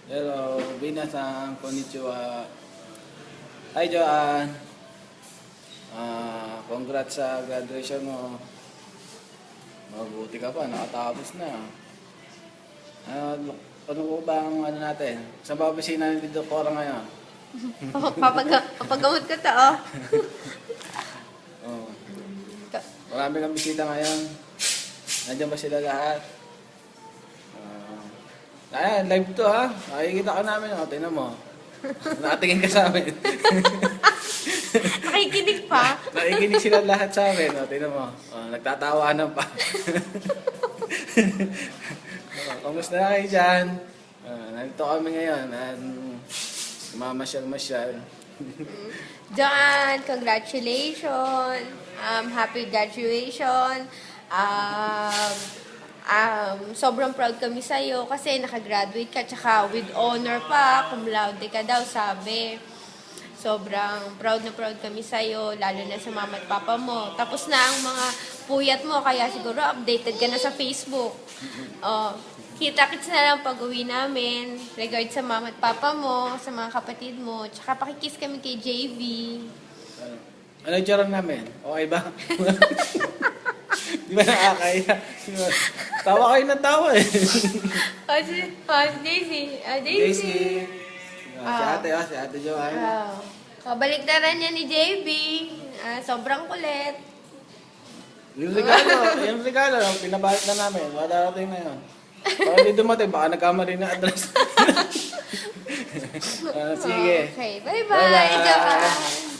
Hello, minasan, konnichiwa. Hi, Joanne. Congrats sa graduation mo. Mabuti ka pa, nakatapos na. Ano ko ba ang ano natin? Sa babasina ni Dr. ngayon? Papagamot ko to, oh. Oh. Marami kang bisita ngayon. Nandiyan ba sila lahat? Ayan, live to ha. Nakikita ka namin. O, tingnan mo. Nakatingin ka sa amin. Nakikinig pa. Nakikinig sila lahat sa amin. O, tingnan mo. O, nagtatawanan pa. Kamusta na kayo dyan? Nandito kami ngayon. Mamasyal-masyal. John, congratulations. Happy graduation. Sobrang proud kami sa'yo kasi nakagraduate ka, tsaka with honor pa, cum laude ka daw, sabi. Sobrang proud na proud kami sa'yo, lalo na sa mama at papa mo. Tapos na ang mga puyat mo, kaya siguro updated ka na sa Facebook. Oh, kita-kits na lang pag-uwi namin. Regard sa mama at papa mo, sa mga kapatid mo, tsaka pakikiss kami kay JV. Ano yung charang namin? Okay ba? Di ba nakakaya? Tawa kayo ng tawa eh. Daisy. Daisy. Si ate Joanne. Kabaliktaran niya ni JB. Sobrang kulit. Yung regalo, pinabalit na namin. Madarating na yun. Pag hindi dumating, baka nagkamali na address. Sige. Okay, bye-bye. Bye-bye. Joanne.